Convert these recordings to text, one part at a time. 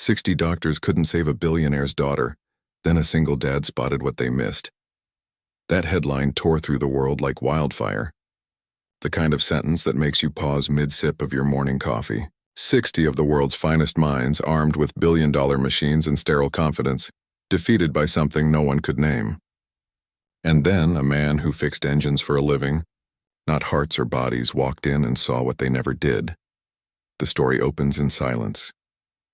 60 doctors couldn't save a billionaire's daughter. Then a single dad spotted what they missed. That headline tore through the world like wildfire. The kind of sentence that makes you pause mid-sip of your morning coffee. 60 of the world's finest minds, armed with billion-dollar machines and sterile confidence, defeated by something no one could name. And then a man who fixed engines for a living, not hearts or bodies, walked in and saw what they never did. The story opens in silence.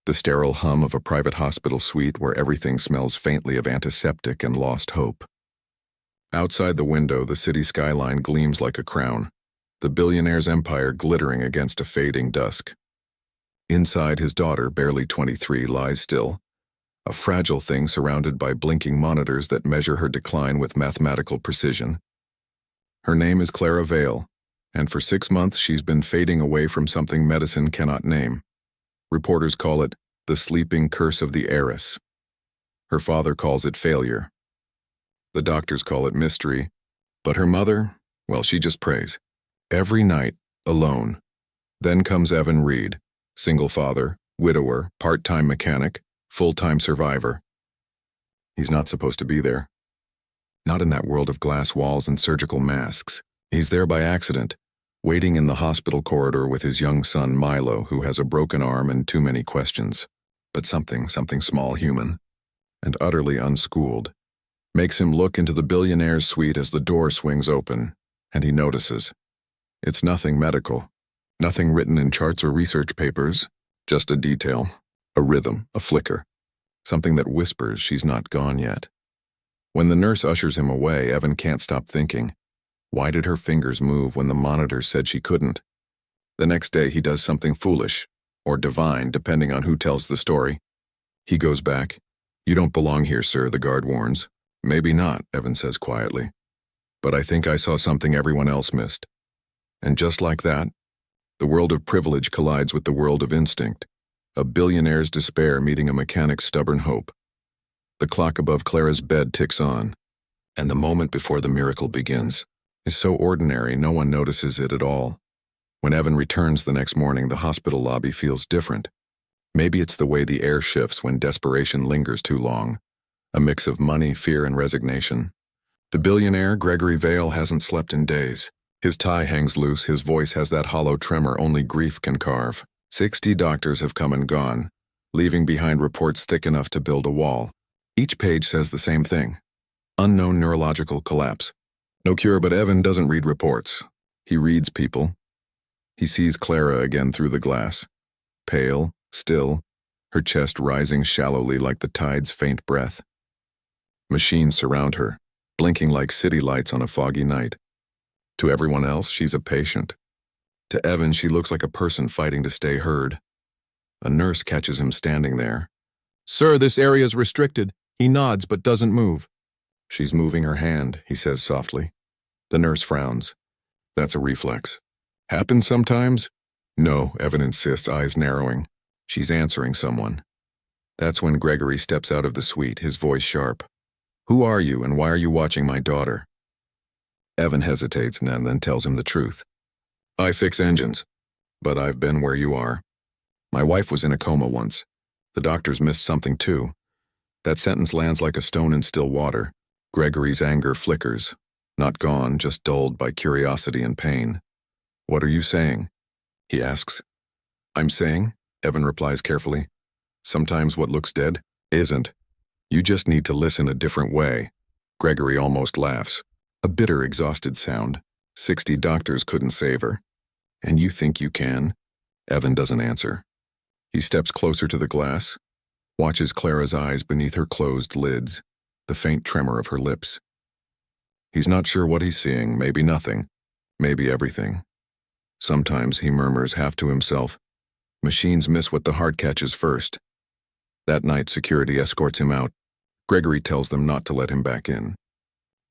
The sterile hum of a private hospital suite where everything smells faintly of antiseptic and lost hope. Outside the window, the city skyline gleams like a crown, the billionaire's empire glittering against a fading dusk. Inside, his daughter, barely 23, lies still, a fragile thing surrounded by blinking monitors that measure her decline with mathematical precision. Her name is Clara Vale, and for 6 months she's been fading away from something medicine cannot name. Reporters call it the sleeping curse of the heiress. Her father calls it failure. The doctors call it mystery, but her mother, well, she just prays. Every night, alone. Then comes Evan Reed, single father, widower, part-time mechanic, full-time survivor. He's not supposed to be there. Not in that world of glass walls and surgical masks. He's there by accident, waiting in the hospital corridor with his young son Milo, who has a broken arm and too many questions. But something small human, and utterly unschooled, makes him look into the billionaire's suite as the door swings open, and he notices. It's nothing medical, nothing written in charts or research papers, just a detail, a rhythm, a flicker, something that whispers she's not gone yet. When the nurse ushers him away, Evan can't stop thinking, why did her fingers move when the monitor said she couldn't? The next day he does something foolish, or divine, depending on who tells the story. He goes back. You don't belong here, sir, the guard warns. Maybe not, Evan says quietly. But I think I saw something everyone else missed. And just like that, the world of privilege collides with the world of instinct, a billionaire's despair meeting a mechanic's stubborn hope. The clock above Clara's bed ticks on, and the moment before the miracle begins is so ordinary no one notices it at all. When Evan returns the next morning, the hospital lobby feels different. Maybe it's the way the air shifts when desperation lingers too long, a mix of money, fear, and resignation. The billionaire, Gregory Vale, hasn't slept in days. His tie hangs loose, his voice has that hollow tremor only grief can carve. 60 doctors have come and gone, leaving behind reports thick enough to build a wall. Each page says the same thing. Unknown neurological collapse. No cure, but Evan doesn't read reports. He reads people. He sees Clara again through the glass. Pale, still, her chest rising shallowly like the tide's faint breath. Machines surround her, blinking like city lights on a foggy night. To everyone else, she's a patient. To Evan, she looks like a person fighting to stay heard. A nurse catches him standing there. "Sir, this area's restricted." He nods but doesn't move. "She's moving her hand," he says softly. The nurse frowns. "That's a reflex. Happens sometimes?" "No," Evan insists, eyes narrowing. "She's answering someone." That's when Gregory steps out of the suite, his voice sharp. "Who are you, and why are you watching my daughter?" Evan hesitates and then tells him the truth. "I fix engines, but I've been where you are. My wife was in a coma once. The doctors missed something too." That sentence lands like a stone in still water. Gregory's anger flickers, not gone, just dulled by curiosity and pain. "What are you saying?" he asks. "I'm saying," Evan replies carefully, "sometimes what looks dead isn't. You just need to listen a different way." Gregory almost laughs, a bitter, exhausted sound. 60 doctors couldn't save her. "And you think you can?" Evan doesn't answer. He steps closer to the glass, watches Clara's eyes beneath her closed lids, the faint tremor of her lips. He's not sure what he's seeing, maybe nothing, maybe everything. Sometimes he murmurs half to himself, "Machines miss what the heart catches first." That night, security escorts him out. Gregory tells them not to let him back in.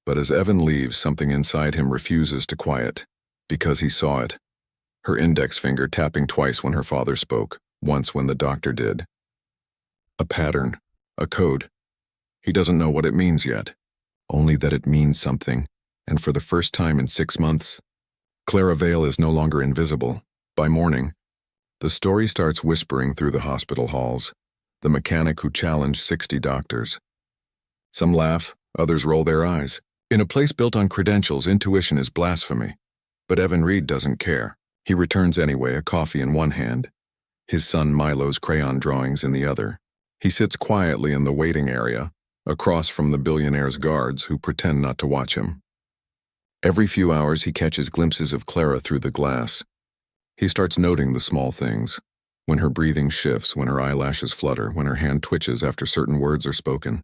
But as Evan leaves, something inside him refuses to quiet, because he saw it. Her index finger tapping twice when her father spoke, once when the doctor did. A pattern, a code. He doesn't know what it means yet, only that it means something, and for the first time in 6 months, Clara Vale is no longer invisible. By morning, the story starts whispering through the hospital halls. the mechanic who challenged 60 doctors. Some laugh, others roll their eyes. In a place built on credentials, intuition is blasphemy. But Evan Reed doesn't care. He returns anyway, a coffee in one hand, his son Milo's crayon drawings in the other. He sits quietly in the waiting area, across from the billionaire's guards who pretend not to watch him. Every few hours he catches glimpses of Clara through the glass. He starts noting the small things, when her breathing shifts, when her eyelashes flutter, when her hand twitches after certain words are spoken.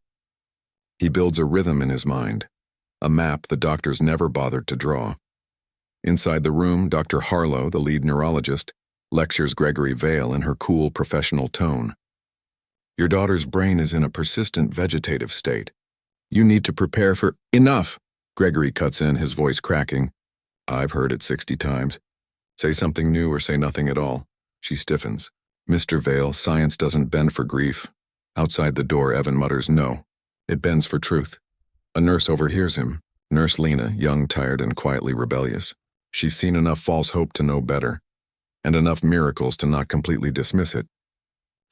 He builds a rhythm in his mind, a map the doctors never bothered to draw. Inside the room, Dr. Harlow, the lead neurologist, lectures Gregory Vale in her cool professional tone. Your daughter's brain is in a persistent vegetative state. You need to prepare for— Enough! Gregory cuts in, his voice cracking. I've heard it 60 times. Say something new or say nothing at all. She stiffens. Mr. Vale, science doesn't bend for grief. Outside the door, Evan mutters no. It bends for truth. A nurse overhears him. Nurse Lena, young, tired, and quietly rebellious. She's seen enough false hope to know better, and enough miracles to not completely dismiss it.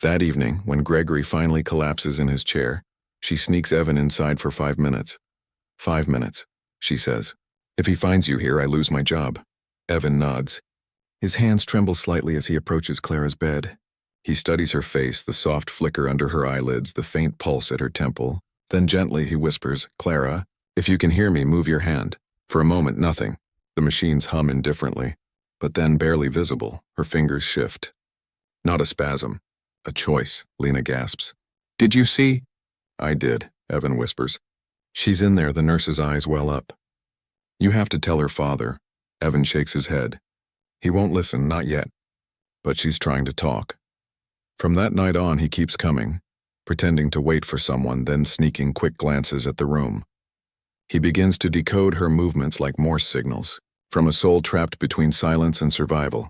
That evening, when Gregory finally collapses in his chair, she sneaks Evan inside for 5 minutes. 5 minutes, she says. If he finds you here, I lose my job. Evan nods. His hands tremble slightly as he approaches Clara's bed. He studies her face, the soft flicker under her eyelids, the faint pulse at her temple. Then gently he whispers, Clara, if you can hear me, move your hand. For a moment, nothing. The machines hum indifferently, but then barely visible, her fingers shift. Not a spasm. A choice, Lena gasps. Did you see? I did, Evan whispers. She's in there, the nurse's eyes well up. You have to tell her father. Evan shakes his head. He won't listen, not yet. But she's trying to talk. From that night on, he keeps coming, pretending to wait for someone, then sneaking quick glances at the room. He begins to decode her movements like Morse signals, from a soul trapped between silence and survival.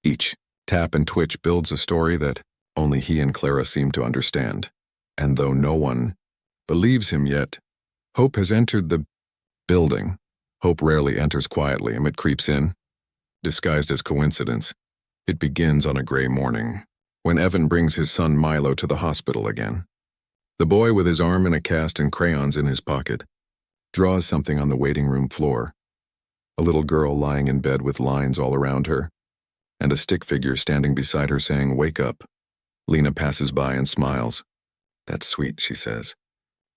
Each tap and twitch builds a story that only he and Clara seem to understand. And though no one believes him yet, hope has entered the building. Hope rarely enters quietly, and it creeps in, disguised as coincidence. It begins on a gray morning, when Evan brings his son Milo to the hospital again. The boy, with his arm in a cast and crayons in his pocket, draws something on the waiting room floor. A little girl lying in bed with lines all around her, and a stick figure standing beside her saying, "Wake up." Lena passes by and smiles. That's sweet, she says.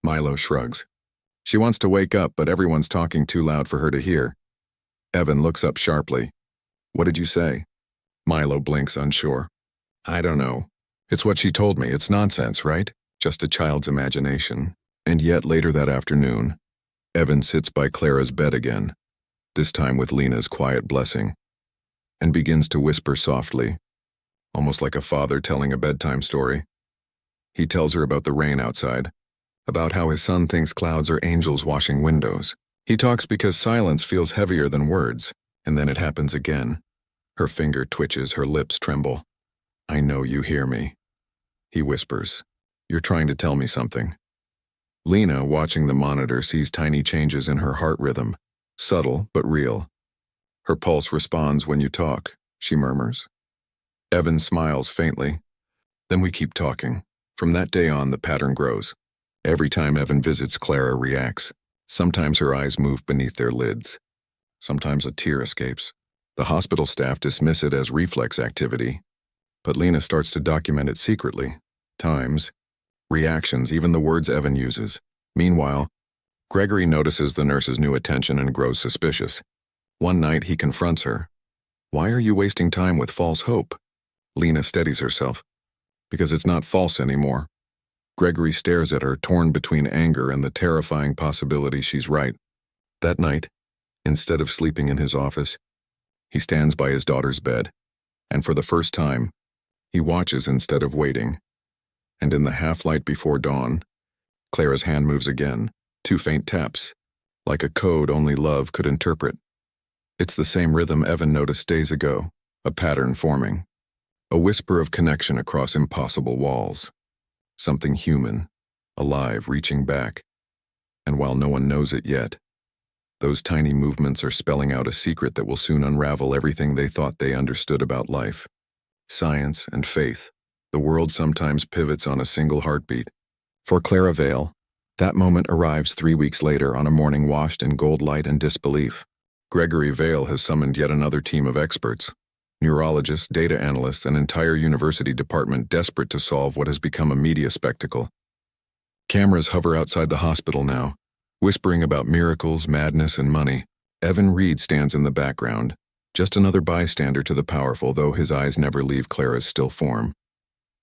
Milo shrugs. She wants to wake up, but everyone's talking too loud for her to hear. Evan looks up sharply. What did you say? Milo blinks, unsure. I don't know. It's what she told me. It's nonsense, right? Just a child's imagination. And yet later that afternoon, Evan sits by Clara's bed again, this time with Lena's quiet blessing, and begins to whisper softly, almost like a father telling a bedtime story. He tells her about the rain outside, about how his son thinks clouds are angels washing windows. He talks because silence feels heavier than words, and then it happens again. Her finger twitches, her lips tremble. I know you hear me, he whispers. You're trying to tell me something. Lena, watching the monitor, sees tiny changes in her heart rhythm, subtle but real. Her pulse responds when you talk, she murmurs. Evan smiles faintly. Then we keep talking. From that day on, the pattern grows. Every time Evan visits, Clara reacts. Sometimes her eyes move beneath their lids. Sometimes a tear escapes. The hospital staff dismiss it as reflex activity, but Lena starts to document it secretly. Times, reactions, even the words Evan uses. Meanwhile, Gregory notices the nurse's new attention and grows suspicious. One night, he confronts her. Why are you wasting time with false hope? Lena steadies herself. Because it's not false anymore. Gregory stares at her, torn between anger and the terrifying possibility she's right. That night, instead of sleeping in his office, he stands by his daughter's bed, and for the first time, he watches instead of waiting. And in the half-light before dawn, Clara's hand moves again, 2 faint taps, like a code only love could interpret. It's the same rhythm Evan noticed days ago, a pattern forming, a whisper of connection across impossible walls. Something human, alive, reaching back. And while no one knows it yet, those tiny movements are spelling out a secret that will soon unravel everything they thought they understood about life. Science and faith, The world sometimes pivots on a single heartbeat. For Clara Vale, that moment arrives 3 weeks later on a morning washed in gold light and disbelief. Gregory Vale has summoned yet another team of experts. Neurologists, data analysts, an entire university department desperate to solve what has become a media spectacle. Cameras hover outside the hospital now, whispering about miracles, madness, and money. Evan Reed stands in the background, just another bystander to the powerful, though his eyes never leave Clara's still form.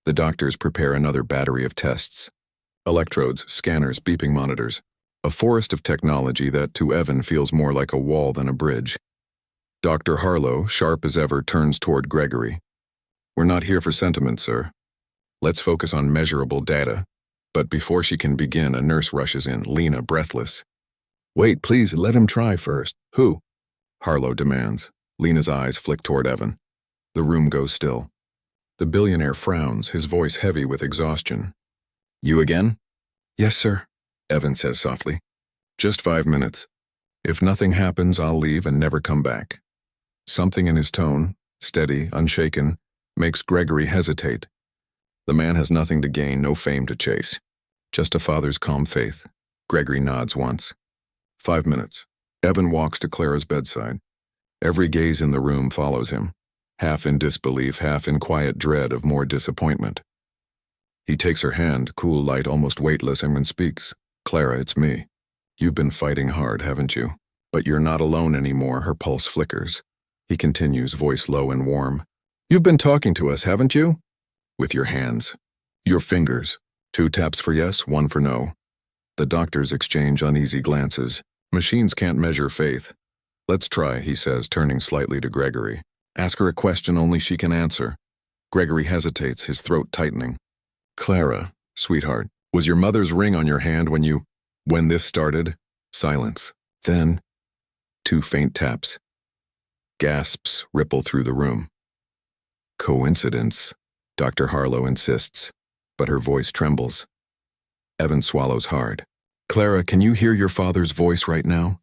The doctors prepare another battery of tests. Electrodes, scanners, beeping monitors. A forest of technology that, to Evan, feels more like a wall than a bridge. Dr. Harlow, sharp as ever, turns toward Gregory. "We're not here for sentiment, sir. Let's focus on measurable data." But before she can begin, a nurse rushes in, Lena breathless. "Wait, please, let him try first." "Who?" Harlow demands. Lena's eyes flick toward Evan. The room goes still. The billionaire frowns, his voice heavy with exhaustion. "You again?" "Yes, sir," Evan says softly. "Just 5 minutes. If nothing happens, I'll leave and never come back." Something in his tone, steady, unshaken, makes Gregory hesitate. The man has nothing to gain, no fame to chase. Just a father's calm faith. Gregory nods once. 5 minutes. Evan walks to Clara's bedside. Every gaze in the room follows him, half in disbelief, half in quiet dread of more disappointment. He takes her hand, cool, light, almost weightless, and speaks. "Clara, it's me. You've been fighting hard, haven't you? But you're not alone anymore." Her pulse flickers. He continues, voice low and warm. "You've been talking to us, haven't you?" "With your hands. Your fingers. 2 taps for yes, 1 for no." The doctors exchange uneasy glances. Machines can't measure faith. "Let's try," he says, turning slightly to Gregory. "Ask her a question only she can answer." Gregory hesitates, his throat tightening. "Clara, sweetheart, was your mother's ring on your hand when this started?" Silence. Then, 2 faint taps. Gasps ripple through the room. "Coincidence?" Dr. Harlow insists, but her voice trembles. Evan swallows hard. "Clara, can you hear your father's voice right now?"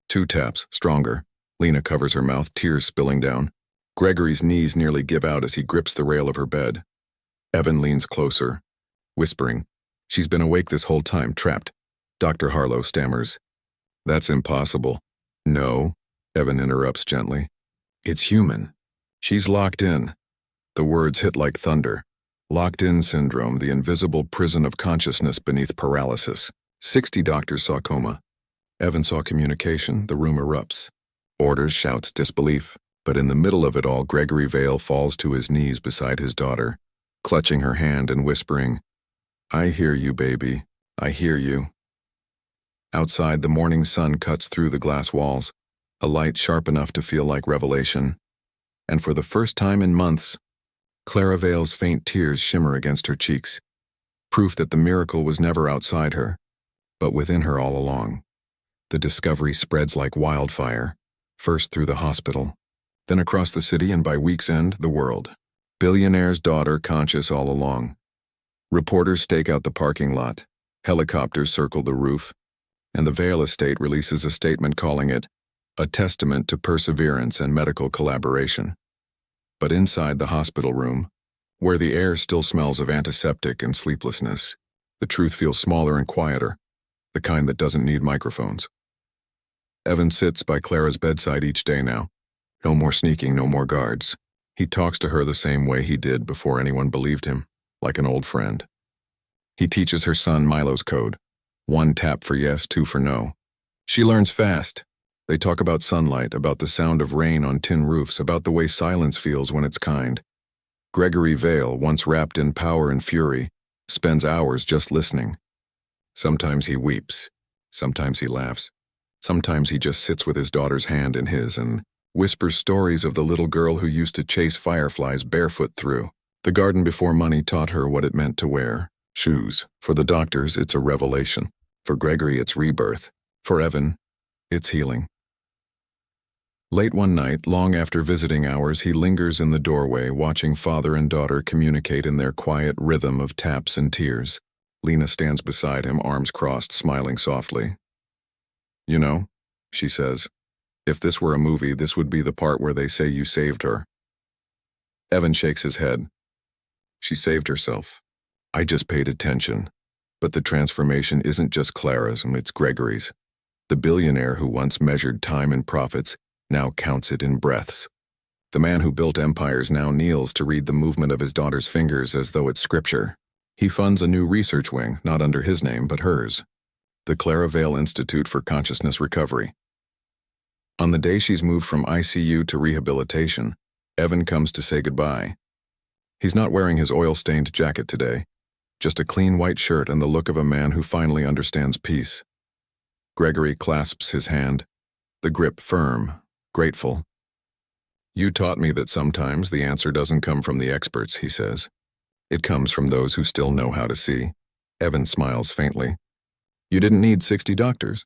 2 taps, stronger. Lena covers her mouth, tears spilling down. Gregory's knees nearly give out as he grips the rail of her bed. Evan leans closer, whispering, "She's been awake this whole time, trapped." Dr. Harlow stammers, "That's impossible." "No," Evan interrupts gently. "It's human. She's locked in." The words hit like thunder. Locked-in syndrome, the invisible prison of consciousness beneath paralysis. 60 doctors saw coma. Evan saw communication. The room erupts. Orders, shouts, disbelief. But in the middle of it all, Gregory Vale falls to his knees beside his daughter, clutching her hand and whispering, "I hear you, baby. I hear you." Outside, the morning sun cuts through the glass walls, a light sharp enough to feel like revelation. And for the first time in months, Clara Vale's faint tears shimmer against her cheeks, proof that the miracle was never outside her, but within her all along. The discovery spreads like wildfire, first through the hospital, then across the city, and by week's end, the world. Billionaire's daughter conscious all along. Reporters stake out the parking lot, helicopters circle the roof, and the Vale estate releases a statement calling it a testament to perseverance and medical collaboration. But inside the hospital room, where the air still smells of antiseptic and sleeplessness, the truth feels smaller and quieter, the kind that doesn't need microphones. Evan sits by Clara's bedside each day now. No more sneaking, no more guards. He talks to her the same way he did before anyone believed him, like an old friend. He teaches her son Milo's code. 1 tap for yes, 2 for no. She learns fast. They talk about sunlight, about the sound of rain on tin roofs, about the way silence feels when it's kind. Gregory Vale, once wrapped in power and fury, spends hours just listening. Sometimes he weeps. Sometimes he laughs. Sometimes he just sits with his daughter's hand in his and whispers stories of the little girl who used to chase fireflies barefoot through. The garden before money taught her what it meant to wear shoes. For the doctors, it's a revelation. For Gregory, it's rebirth. For Evan, it's healing. Late one night, long after visiting hours, he lingers in the doorway, watching father and daughter communicate in their quiet rhythm of taps and tears. Lena stands beside him, arms crossed, smiling softly. "You know," she says, "if this were a movie, this would be the part where they say you saved her." Evan shakes his head. She saved herself. I just paid attention. But the transformation isn't just Clara's, it's Gregory's. The billionaire who once measured time in profits now counts it in breaths. The man who built empires now kneels to read the movement of his daughter's fingers as though it's scripture. He funds a new research wing, not under his name, but hers. The Clara Vale Institute for Consciousness Recovery. On the day she's moved from ICU to rehabilitation, Evan comes to say goodbye. He's not wearing his oil-stained jacket today, just a clean white shirt and the look of a man who finally understands peace. Gregory clasps his hand, the grip firm, grateful. You taught me that sometimes the answer doesn't come from the experts, he says. It comes from those who still know how to see. Evan smiles faintly. You didn't need 60 doctors.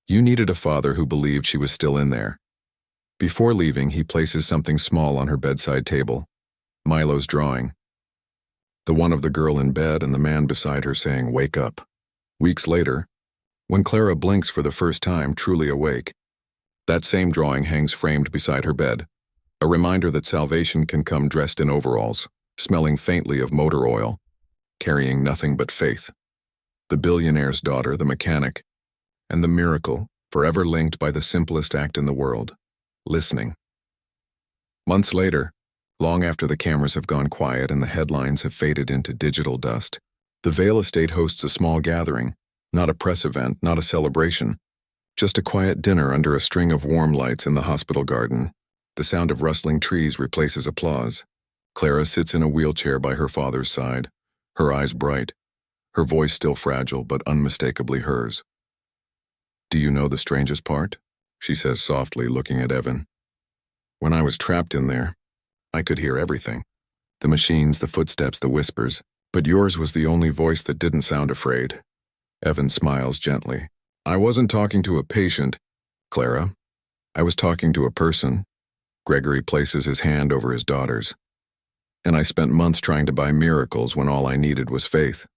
You needed a father who believed she was still in there. Before leaving, he places something small on her bedside table. Milo's drawing. The one of the girl in bed and the man beside her saying, "Wake up." Weeks later, when Clara blinks for the first time, truly awake, that same drawing hangs framed beside her bed, a reminder that salvation can come dressed in overalls, smelling faintly of motor oil, carrying nothing but faith. The billionaire's daughter, the mechanic, and the miracle, forever linked by the simplest act in the world, listening. Months later, long after the cameras have gone quiet and the headlines have faded into digital dust, the Vale estate hosts a small gathering, not a press event, not a celebration, just a quiet dinner under a string of warm lights in the hospital garden. The sound of rustling trees replaces applause. Clara sits in a wheelchair by her father's side, her eyes bright, her voice still fragile but unmistakably hers. Do you know the strangest part? She says softly, looking at Evan. When I was trapped in there, I could hear everything. The machines, the footsteps, the whispers. But yours was the only voice that didn't sound afraid. Evan smiles gently. I wasn't talking to a patient, Clara. I was talking to a person. Gregory places his hand over his daughter's. And I spent months trying to buy miracles when all I needed was faith.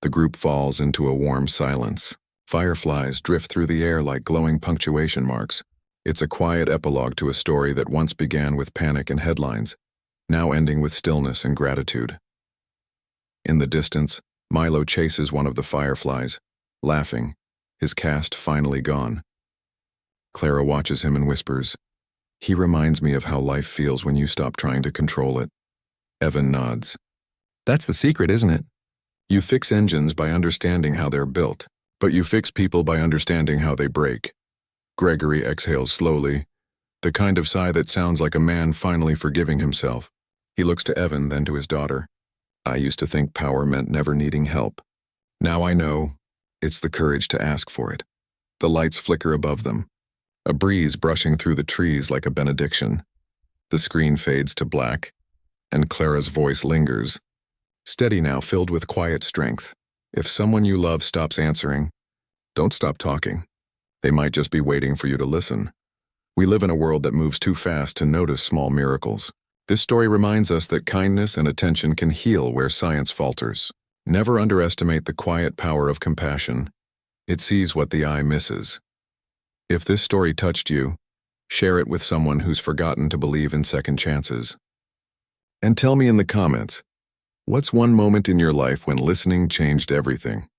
The group falls into a warm silence. Fireflies drift through the air like glowing punctuation marks. It's a quiet epilogue to a story that once began with panic and headlines, now ending with stillness and gratitude. In the distance, Milo chases one of the fireflies, laughing, his cast finally gone. Clara watches him and whispers, "He reminds me of how life feels when you stop trying to control it." Evan nods. That's the secret, isn't it? You fix engines by understanding how they're built, but you fix people by understanding how they break. Gregory exhales slowly, the kind of sigh that sounds like a man finally forgiving himself. He looks to Evan, then to his daughter. I used to think power meant never needing help. Now I know it's the courage to ask for it. The lights flicker above them, a breeze brushing through the trees like a benediction. The screen fades to black, and Clara's voice lingers, steady now, filled with quiet strength. If someone you love stops answering, don't stop talking. They might just be waiting for you to listen. We live in a world that moves too fast to notice small miracles. This story reminds us that kindness and attention can heal where science falters. Never underestimate the quiet power of compassion. It sees what the eye misses. If this story touched you, share it with someone who's forgotten to believe in second chances. And tell me in the comments, what's one moment in your life when listening changed everything?